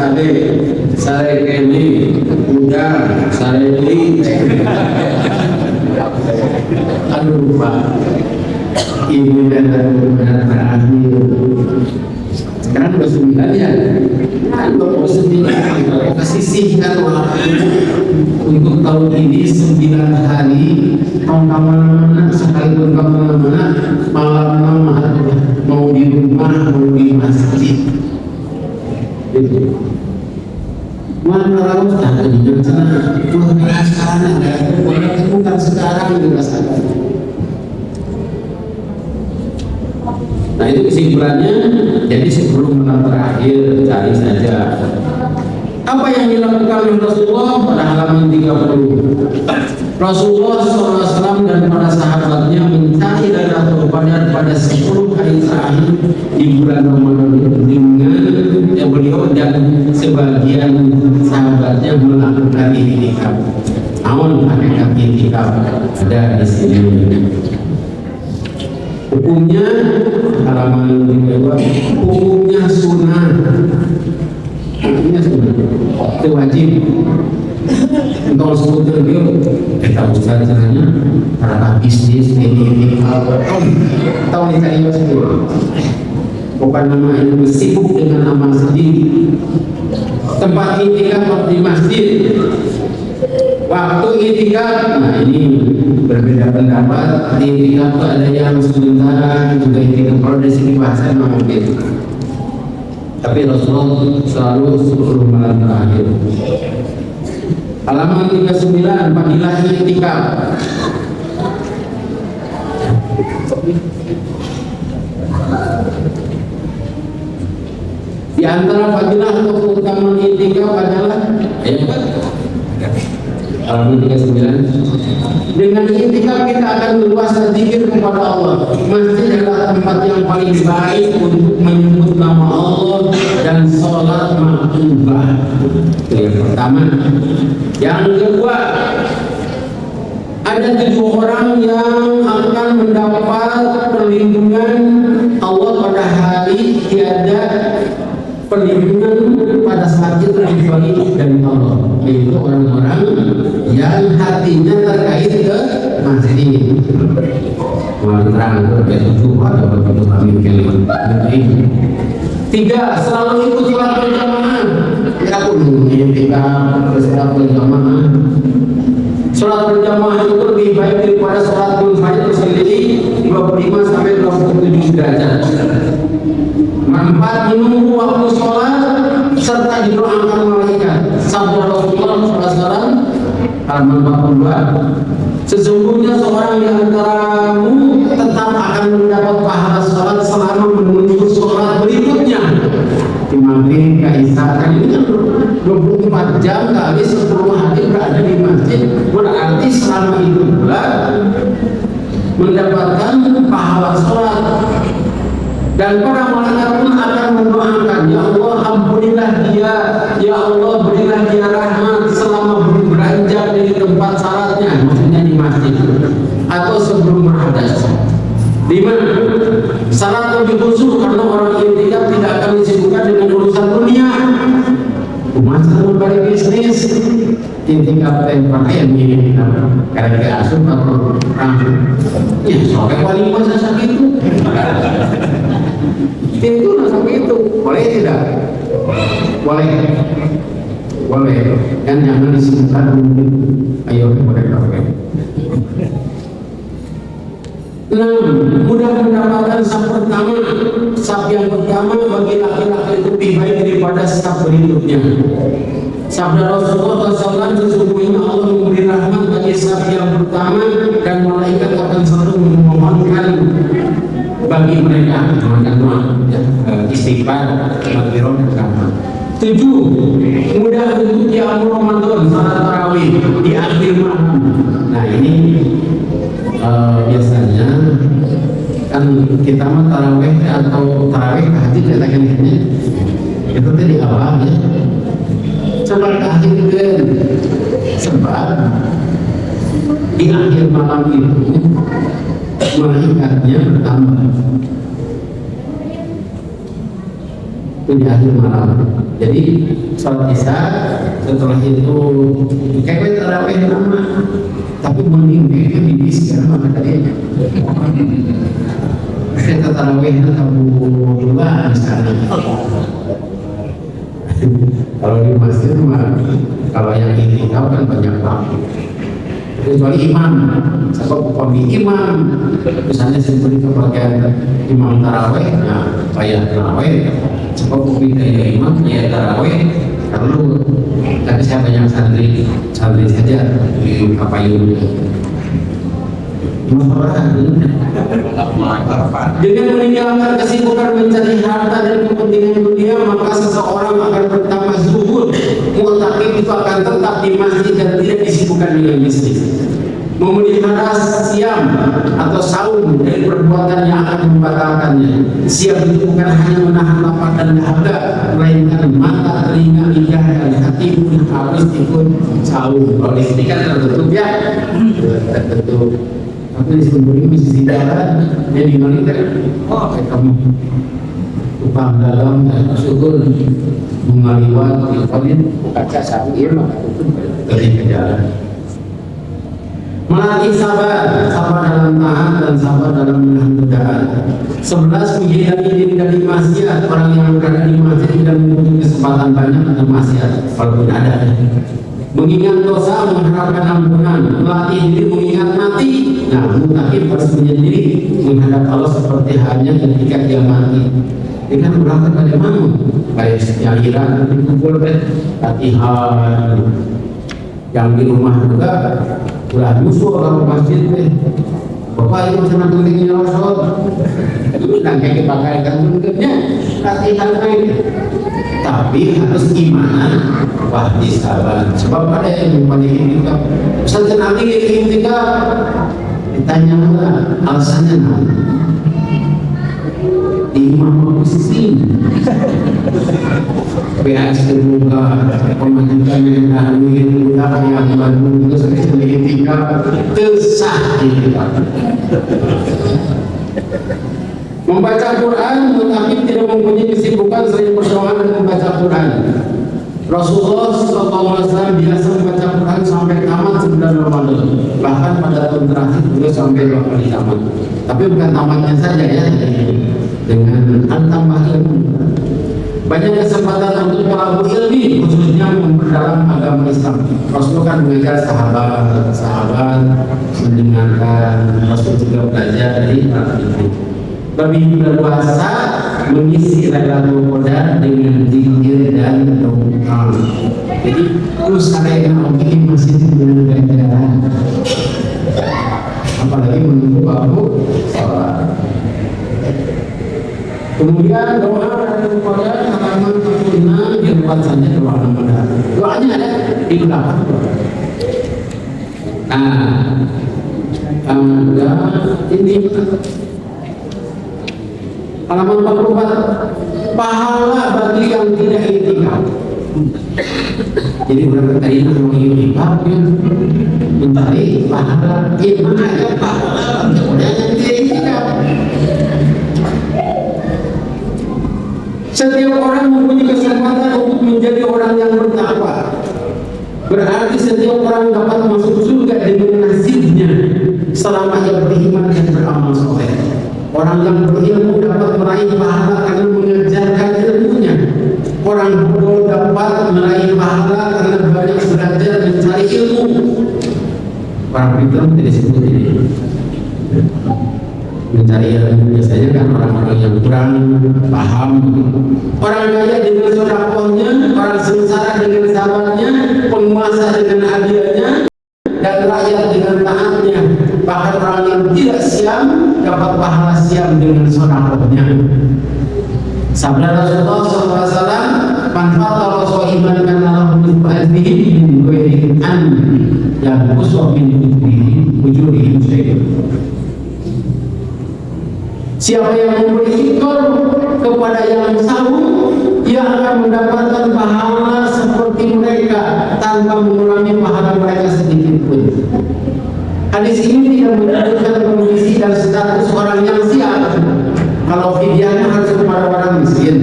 [SPEAKER 1] saya ini muda saya ini aduh Pak ini benar-benar terakhir sekarang udah 9 ya kalau 9 kesisihkan waktu untuk tahun ini 9 hari kemana-mana sekalipun kemana-mana malam mau di rumah mau di masjid itu mana harus ada di sana sekarang ada bukan sekarang dirasakan Nah itu kesimpulannya. Jadi sebelum malam terakhir cari saja apa yang dilakukan oleh Rasulullah pada halaman 30. Rasulullah SAW dan para sahabatnya mencari Lailatul Qadar pada 10 hari terakhir di bulan Ramadan dengan beliau dan sebagian sahabatnya melakukan i'tikaf. Namun hakikat i'tikaf ada di sini. Hukumnya halaman 52, hukumnya sunnah. Hukumnya sunnah, itu wajib. Untuk sebutkan beliau, kita usah caranya karena bisnis ini tahu nih saya sendiri. Bukan nama itu sibuk dengan amal sendiri. Tempat i'tikaf di masjid. Waktu i'tikaf, nah ini berbeda pendapat. I'tikaf ada yang sebentar, juga i'tikaf kalau dari sini bahasa memang begitu. Tapi Rasulullah selalu 10 malam terakhir. Halaman 39, fadilah i'tikaf. Di antara fadilah atau keutamaan i'tikaf adalah halaman 39. Dengan i'tikaf kita akan berpuasa zikir kepada Allah. Masjid adalah tempat yang paling baik untuk menyebut nama Allah dan sholat maktubah. Itu yang pertama. Yang kedua, ada 7 orang yang akan mendapat perlindungan Allah pada hari tiada perlindungan pada saat itu kecuali dari Allah, yaitu orang-orang yang hatinya terkait ke masjid ini. Mau terang itu atau begitu kami ini. 3, selalu ikut sholat berjamaah. Ya pun ketika sholat berjamaah. Sholat berjamaah itu lebih baik daripada sholat berjamaah sendiri 25 sampai 27 derajat. 4, menunggu waktu sholat serta didoakan malaikat. Sabda Rasulullah SAW halaman 42. Sesungguhnya seorang di antaramu tetap akan mendapat pahala sholat selama menunggu sholat berikutnya. Di maghrib, isya kan ini kan 24 jam kali 10 hari berada di masjid. Berarti selama itu pula mendapatkan pahala sholat. Dan para malaikat pun akan mendoakan, ya Allah ampunilah dia, ya Allah berilah dia rahmat selama beranjak dari tempat salatnya, maksudnya di masjid atau sebelum berhadas. 5, salat lebih khusyuk karena orang i'tikaf tidak akan disibukkan dengan urusan dunia. Masa memberi bisnis i'tikaf pakaian ini karena dia asuh atau ya sampai paling masa sakit itu sampai itu boleh tidak? Boleh kan jangan disibukkan mungkin. Ayo mereka pakai. 6, mudah mendapatkan saf pertama. Saf yang pertama bagi laki-laki itu lebih baik daripada saf berikutnya. Sabda Rasulullah SAW, sesungguhnya Allah memberi rahmat bagi saf yang pertama dan malaikat akan selalu memohonkan bagi mereka istighfar, maghfirah dan rahmat. 7, mudah untuk qiyamul Ramadan, salat tarawih di akhir malam. Nah ini biasanya kan kita mah tarawih atau tarawih tahajud katakan itu tadi awal ya. Coba akhirkan, sebab di akhir malam itu malaikatnya bertambah. Itu di akhir malam. Jadi sholat isya setelah itu kayak tarawih nama, tapi mending itu di bis karena mana tadi kita tarawihnya tahu dua misalnya. Kalau di masjid mah kalau yang i'tikaf kan banyak waktu. Kecuali imam, sebab kami imam, misalnya seperti kebagian imam taraweh, nah bayar taraweh, sebab kami dari imam bayar taraweh, perlu. Tapi saya banyak santri saja di Kapayun. Masalah Dengan meninggalkan kesibukan mencari harta dan kepentingan dunia, maka seseorang akan bertambah zuhud. Mu'takif itu akan tetap di masjid dan tidak disibukkan dengan bisnis. Memelihara siam atau saum dari perbuatan yang akan membatalkannya. Siam itu bukan hanya menahan lapar dan dahaga, melainkan mata, telinga, lidah, dan hati pun harus ikut saum. Kalau di sini kan tertutup ya, tertutup. Tapi di sini mesti jalan, jadi monitor. Oh, kayak kamu upang dalam dan syukur mengaliwat di koin kaca sapi maka itu dari jalan. Melatih sabar, sabar dalam tahan dan sabar dalam menahan godaan. 11 menghindari diri dari maksiat. Orang yang berada di masjid tidak mempunyai kesempatan banyak untuk maksiat, walaupun ada. Mengingat dosa, mengharapkan ampunan. Melatih diri mengingat mati. Nah, mu'takif harus menyendiri menghadap Allah seperti halnya ketika dia mati. Dengan berangkat pada mana? Kayak yang Iran dikumpul latihan. Yang di rumah juga ulah musuh orang masjid deh. Bapak itu cuma pentingnya rasul. Itu kayak pakai gantungannya latihan lain. Tapi harus gimana? Wah, sabar. Sebab ada yang membandingin kita. Ustaz nanti kita ditanya alasannya di Imam Muslim BS terbuka pemanjangkan yang dahuluin budak yang Bandung itu sendiri tinggal tersah gitu. Membaca Quran tetapi tidak mempunyai kesibukan selain berdoa dan membaca Quran. Rasulullah SAW biasa membaca Quran sampai tamat sebulan Ramadan. Bahkan pada tahun terakhir beliau sampai 2 kali tamat. Tapi bukan tamatnya saja ya, dengan tambah ilmu. Banyak kesempatan untuk para ilmi, khususnya memperdalam agama Islam. Rasul kan mengajar sahabat mendengarkan, Rasul juga belajar dari para ilmu. Lebih berpuasa mengisi Lailatul Qadar dengan zikir dan doa. Jadi usaha yang mungkin masih dengan ganjaran. Apalagi menunggu waktu sholat. Kemudian doa Lailatul Qadar halaman 46 dibuat saja doa Ramadan. Doanya ada di belakang. Ini halaman 44, pahala bagi yang tidak i'tikaf. Jadi berapa tadi yang i'tikaf mencari pahala, gimana ya pahala bagi orang yang tidak i'tikaf. Setiap orang mempunyai kesempatan untuk menjadi orang yang bertakwa. Berarti setiap orang dapat masuk surga dengan nasibnya selama ia beriman dan beramal soleh. Orang yang berilmu dapat meraih pahala karena mengajarkan ilmunya. Orang bodoh dapat meraih pahala karena banyak belajar mencari ilmu. Para pintar tidak disebut ini. Mencari ilmu biasanya kan orang-orang yang kurang paham. Orang kaya dengan sedekahnya, orang sengsara dengan sabarnya, penguasa dengan adilnya, dan rakyat dengan taatnya. Bahkan orang yang tidak siam dapat pahala siam dengan sedekahnya. Sabda Rasulullah SAW, "Manfaat Rasulullah karena Allah mustahil min an yang kuswa min wujudihim syai'un." Siapa yang memberi ikor kepada yang sahur, ia akan mendapatkan pahala seperti mereka tanpa mengurangi pahala mereka sedikit pun. Hadis ini tidak menunjukkan kondisi dan status orang yang siap. Kalau fidyahnya harus kepada orang miskin.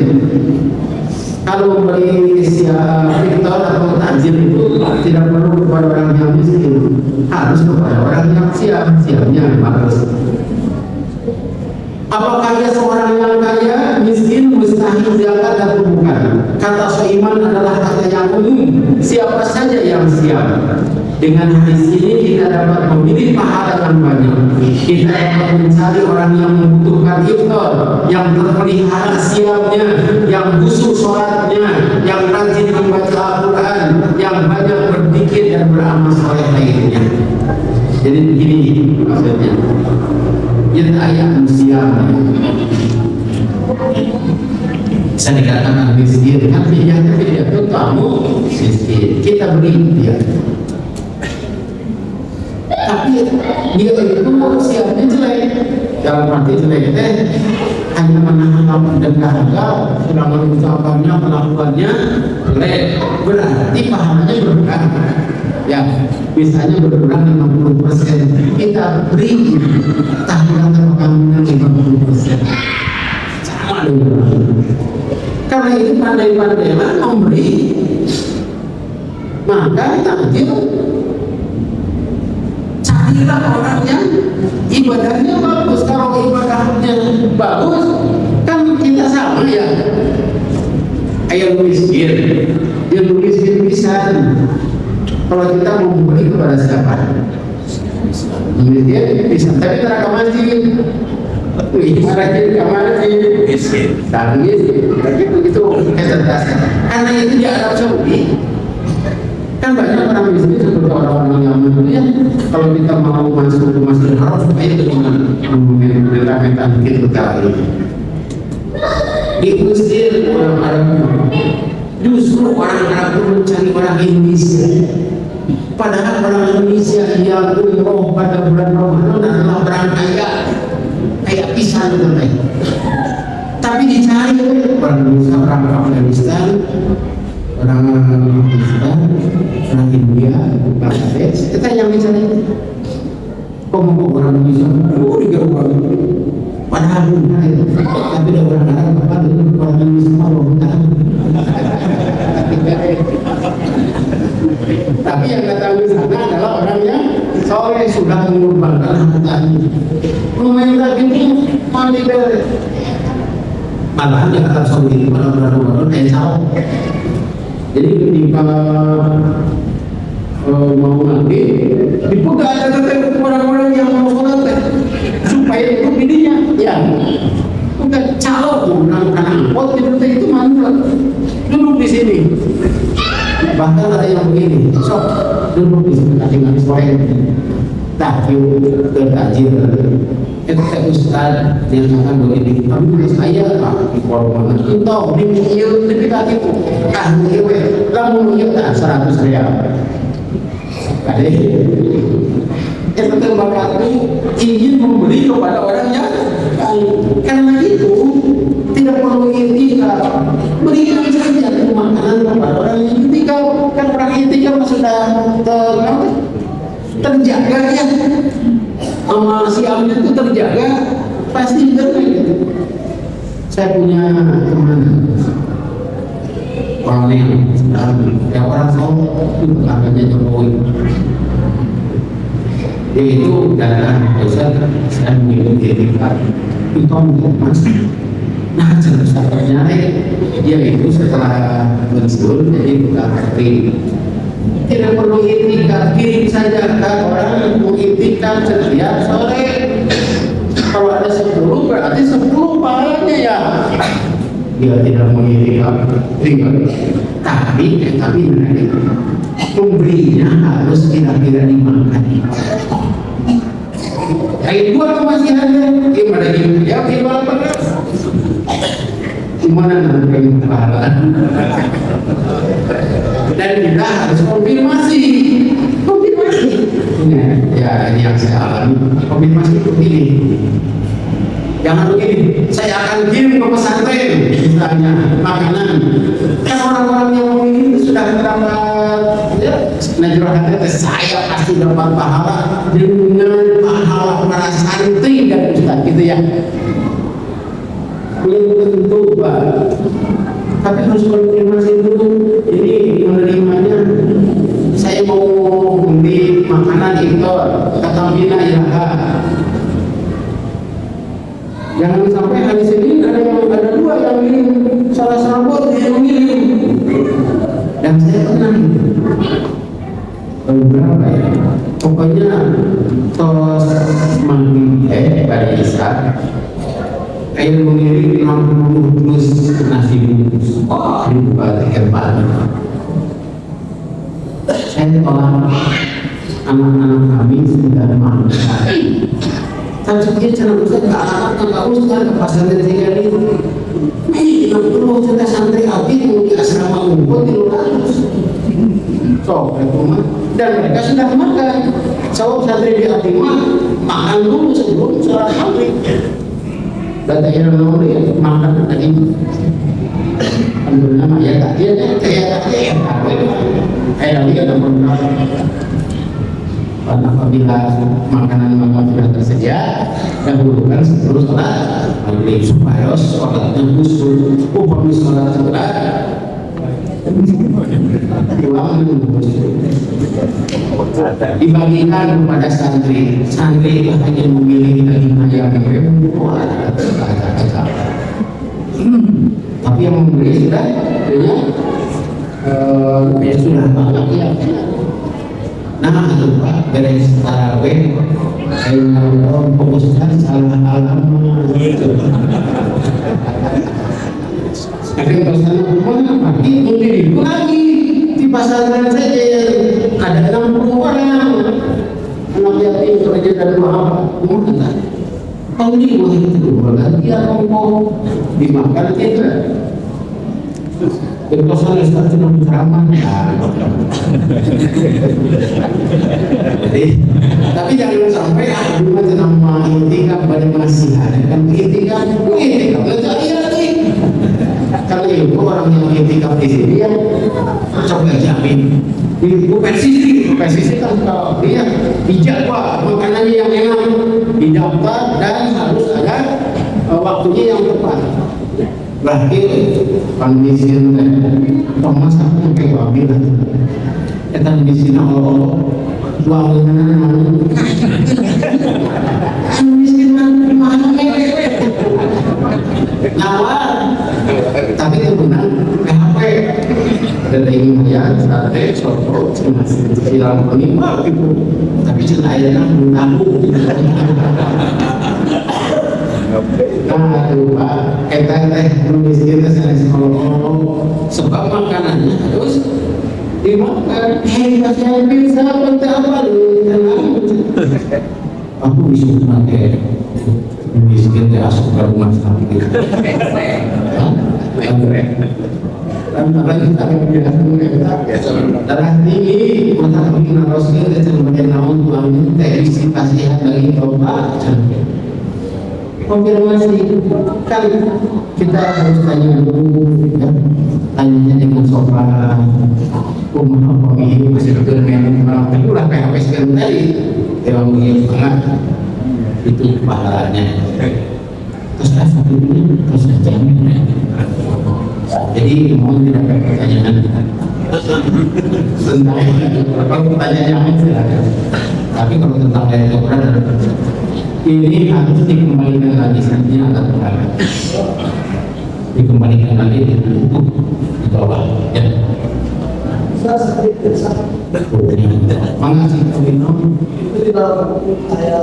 [SPEAKER 1] Kalau memberi iftar atau takjil itu tidak perlu kepada orang yang miskin, harus kepada orang yang siap. Siapnya harus. Apakah ia seorang yang kaya, miskin, mustahil zakat atau bukan? Kata Soiman adalah kata yang umum. Siapa saja yang siap. Dengan hadis ini kita dapat memilih pahala yang banyak. Kita dapat mencari orang yang membutuhkan iftar, yang terpelihara siapnya, yang khusyuk sholatnya, yang rajin membaca Al-Quran, yang banyak berzikir dan beramal soleh lainnya. Jadi begini maksudnya. kaya usia. Bisa dikatakan miskin, kan dia itu kamu miskin, kita beri dia. Tapi dia itu siapnya jelek, dalam arti jelek hanya menahan dan gagal, sudah mengucapkannya, melakukannya jelek, berarti pahalanya berkurang. Ya, misalnya berkurang 50%, kita beri tahlilan kepengaruhan 50%. Sama dengan karena itu pandai-pandailah memberi, maka takdir carilah orang yang ibadahnya bagus. Kalau ibadahnya bagus, kan kita sama ya. Ayat miskin, yang miskin pisan. Kalau kita mau memberi kepada siapa? Miskin pisan, tapi neraka masjid. Rajin kamar sih, miskin, tangis, begitu kecerdasan. Karena itu di Arab Saudi kan banyak orang miskin seperti orang-orang yang ya. Kalau kita mau masuk ke Masjidil Haram supaya itu dengan mengerjakan kita kali diusir orang Arab. Justru orang Arab itu mencari orang Indonesia. Padahal orang Indonesia yang umroh pada bulan Ramadan adalah orang kaya. Kayak pisang gitu, tapi dicari orang Indonesia, orang Afghanistan, orang Pakistan, orang India, Bangladesh, kita yang dicari. Kok mau orang Indonesia? Digabung. Padahal benar itu, tapi ada orang Arab apa itu orang Indonesia mau benar. Tapi yang datang di sana adalah orang yang soleh, sudah mengorbankan hartanya. Lumayan lagi ini mandi beres. Malahan di Arab Saudi pada bulan Ramadan esau. Jadi ketika mau mandi, dipegang ada orang-orang yang mau sholat supaya itu bininya, ya. Bukan calon menggunakan angkot itu mantul duduk di sini. Bahkan ada yang begini, sok duduk di sini dengan sesuai takjil ke takjil. Itu saya ustad yang akan begini. Tapi saya di kolom kita di muil di kita itu muil lamun muil tak 100 rial. Kade itu bapak ingin memberi kepada orang yang karena itu tidak perlu itikaf, berikan saja makanan kepada orang yang itikaf. Kan orang itikaf sudah terjaga ya, sama si amil itu terjaga, pasti benar gitu. Saya punya teman orang yang orang tahu itu tetangganya Jokowi. Dia itu datang besar, saya mengikuti itikaf itu mas. Nah cerita dia itu setelah pensiun jadi bukan aktif. Tidak perlu itikaf, kirim saja ke orang yang mau itikaf setiap sore. Kalau ada 10 berarti 10 pahalanya ya. Dia tidak mau itikaf, tapi pemberinya harus kira-kira dimakan. Ayat 2 masih ada, gimana dia gimana beras? Gimana nanti pahala? Dan kita harus konfirmasi. Ya ini yang saya alami. Konfirmasi itu begini. Jangan begini. Saya akan kirim ke pesantren, misalnya makanan. Kan orang-orang yang mengirim sudah mendapat, ya, najrah saya pasti dapat pahala dengan pahala para santri dan ustaz gitu ya. Belum tentu Pak. Tapi harus konfirmasi dulu. Ini menerimanya. Saya mau beli makanan itu kata bina ilaha. Jangan sampai hari Senin ada 2 yang ngirim, salah serabut yang ngirim. Dan saya tenang. Berapa ya? Pokoknya tos manggi pada Isa. Air mengirim 60 plus nasi bungkus. Wah, ini berarti hebat. Saya tolak anak-anak kami sudah makan. Tapi cara Ustaz ke anak ke Ustaz ke pesantren tiga ini. Ini 60 juta santri abdi di asrama unggul di luar. So, dan mereka sudah makan. So, santri di abdi makan dulu sebelum sholat maghrib. Dan akhirnya ya makan tadi. Alhamdulillah ya tak dia kayak lihat teman-teman. Apabila makanan sudah tersedia, dahulukan sebelum sholat maghrib supaya sholatnya khusyuk. Upami sholat sholat dibagikan kepada santri. Santri itu hanya memilih daging ayam. Tapi yang membeli sudah sudah banyak ya. Nah itu Pak, beres tarawih, fokuskan salah alamat. Akhirnya kesana rumah pagi mendiri lagi di pasar saja ada 60 orang anak yatim kerja dan maaf umur kalau di rumah itu berganti atau mau dimakan tidak. Berkosan Ustaz cuma ceramah. Jadi, tapi jangan sampai cuma nama itikaf pada masih ada kan itikaf nggak lagi. Kalau itu orang yang itikaf di sini yang coba jamin. Ibu persisi kan kalau dia bijak Pak, makanannya yang enak, didaftar dan harus ada waktunya yang tepat. Lahir kondisi Thomas aku kayak wabil kita kondisi Allah wanginan kondisi mana nawar tapi itu benar PHP dan ingin ya sate soto masih silang penimba itu tapi ceritanya menanggung. Nah, Pak, kita nulis kita sebab makanannya harus dimakan. Saya bisa apa aku bisa pakai miskin dia masuk ke rumah sakit. Darah tinggi, mata kemungkinan Rasul dan sebagai namun Tuhan itu pasti lagi coba. Konfirmasi kan kita harus tanya dulu ya. Tanyanya dengan sopan apa ini masih betul memang itulah PHP sekarang tadi memang begitu banget itu pahalanya terus satu ini terus jamin jadi mau tidak ada pertanyaan tentang kalau pertanyaan silakan tapi kalau tentang daya Quran ini harus dikembalikan lagi nantinya atau bukan dikembalikan lagi di buku di bawah ya. Mengasih minum itu di dalam saya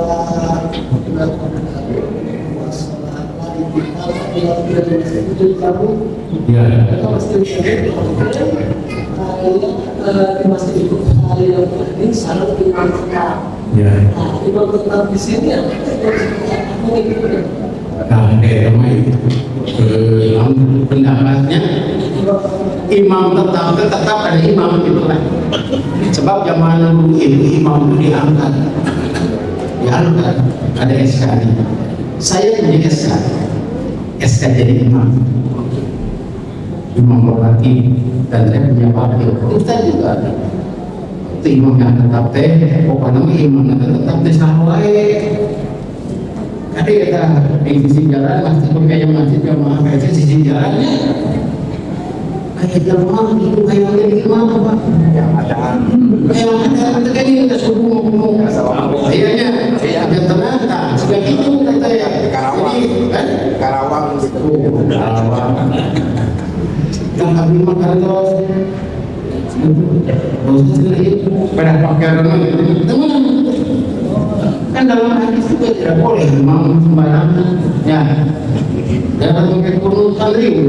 [SPEAKER 1] ya masih ikut hari yang ini sangat dimanfaatkan. Ya. Imam tetap di sini ya. Nah, pendapatnya imam tetap ada imam itu lah. Sebab zaman dulu itu imam itu diangkat ada SK nya. Saya punya SK jadi imam berarti dan saya punya wakil. Ustaz juga ada. Imam yang tetap pokoknya imam yang tetap sahwai. Ada kita di sisi jalan masjid kayak masjid jamaah kayak sisi jalannya kayak jamaah itu kayak jadi imam apa? Yang ada ini kita suruh ngomong. Kayaknya ada tenang sebegitu kata ya. Karawang gitu. Karawang. Yang kami makan terus. Pada pakaian teman kan dalam hadis juga tidak boleh imam sembarangan ya jangan pakai kurung santri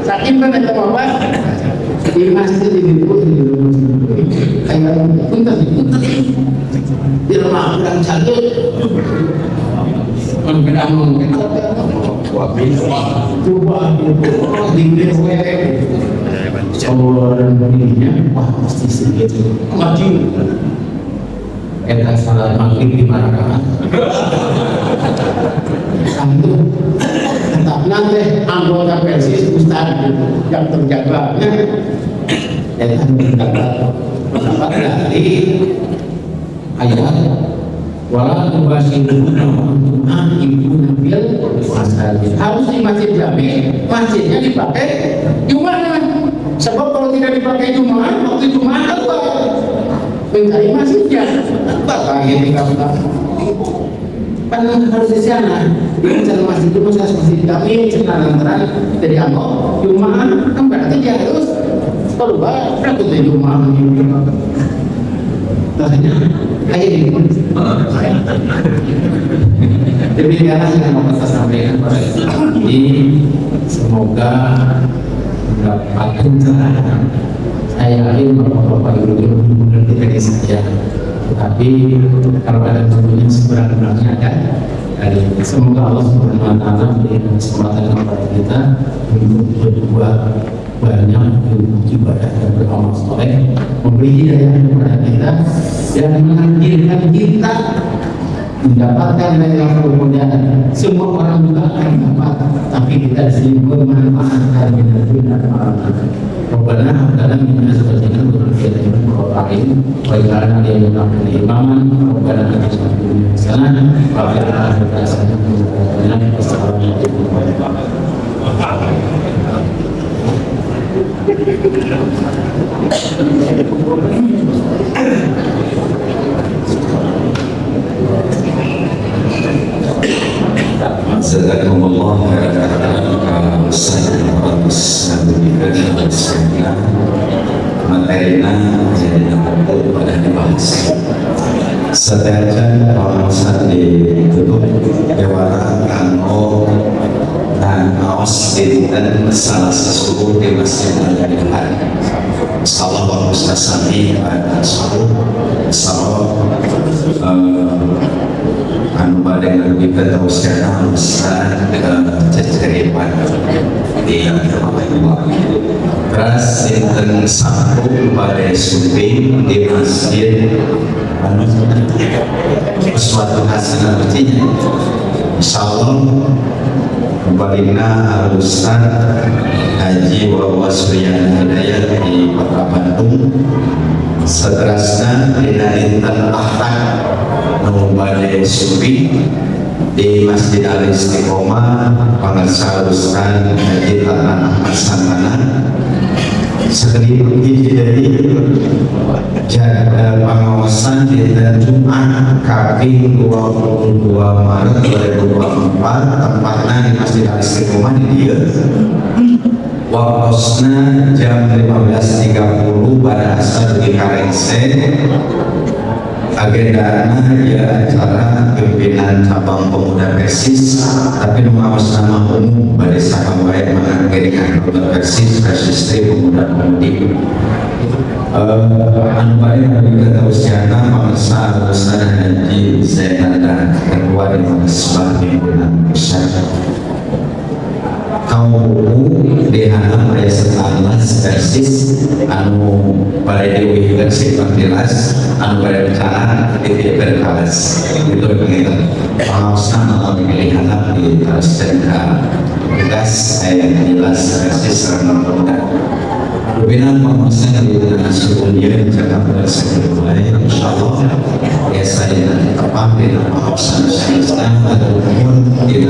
[SPEAKER 1] saking kan ada apa di masjid ini pun di rumah kayak punten di rumah kurang sakit mengenang coba dingin orang begininya wah pasti segitu maju kita salat maghrib di mana kan itu tetap nanti anggota persis ustaz yang terjaga dan mendapat dari ayat wala tubasyiruhunna wa antum aakifuna fil masajid. Harus di masjid jami, masjidnya dipakai Jumat. Sebab kalau tidak dipakai Jumat, waktu Jumat apa? Mencari masjidnya. Bagaimana tinggal kan harus di sana. Mencari masjid itu masjid kami sekarang dari Angkot Jumat kan berarti dia harus keluar dari Jumat. Rasanya kayak gini. Demikianlah yang mau kita sampaikan pada ini. Semoga mendapat pencerahan. Saya yakin Bapak Ibu mengerti dari saya. Tetapi kalau ada tentunya sebenarnya kan. Semoga Allah Subhanahu Wa Taala memberikan kesempatan kepada kita untuk berbuat banyak ibadah dan beramal soleh, memberi hidayah kepada kita dan menghadirkan kita mendapatkan Lailatul Qadar. Semua orang juga akan dapat, tapi kita disini memanfaatkan benar-benar malam. Rabbana dalam minna sepertinya berkaitan dengan Al-Qur'an, bagaimana dia melakukan imaman, Rabbana atas dunia sana, Rabbana atas dunia Assalamualaikum warahmatullahi wabarakatuh.
[SPEAKER 2] Jazakumullah khairan materina jadi nampak pada dibahas sederhana pengawasan ditutup dewara kano dan awas dan salah sesuatu di masjid Al-Adhan. Insyaallah wa mustasami pada subuh insyaallah anu badai lebih terus karena besar ceceripan di rumah beras inten satu badai sumping di masjid anu suatu hasanah artinya insyaallah kembalinya Al-Ustaz Haji Wawasriyan Hidayat di Kota Bandung seterusnya dinantikan Ahad Badai Sufi di Masjid Al-Istiqomah Pangarsa Ustaz Haji Tatan Ahmad Santana sedikit dari pengawasan di Jumat Kaping 22 Maret 2024 tempatnya di Masjid Al-Istiqomah di dia waktunya jam 15.30 pada asal di Karengse. Agendanya ya acara pimpinan cabang pemuda Persis, tapi mengawas nama umum pada sakam baik mengagenkan pemuda Persis, Persistri pemuda pemudi. Anu baik dari kata usiana Pangsa Ustaz Haji Zainal ketua di Masbah pimpinan besar. Kamu dihanam oleh setalas Persis anu pada diwujudkan sifat jelas anu pada bicara titik berkalas itu begitu pengawasan malam ini hanap di atas cerita tugas yang jelas Persis serta pemuda pimpinan pengawasan di Nasional Kuliah jaga bersama mulai insyaallah ya saya tepat di pengawasan saya ataupun di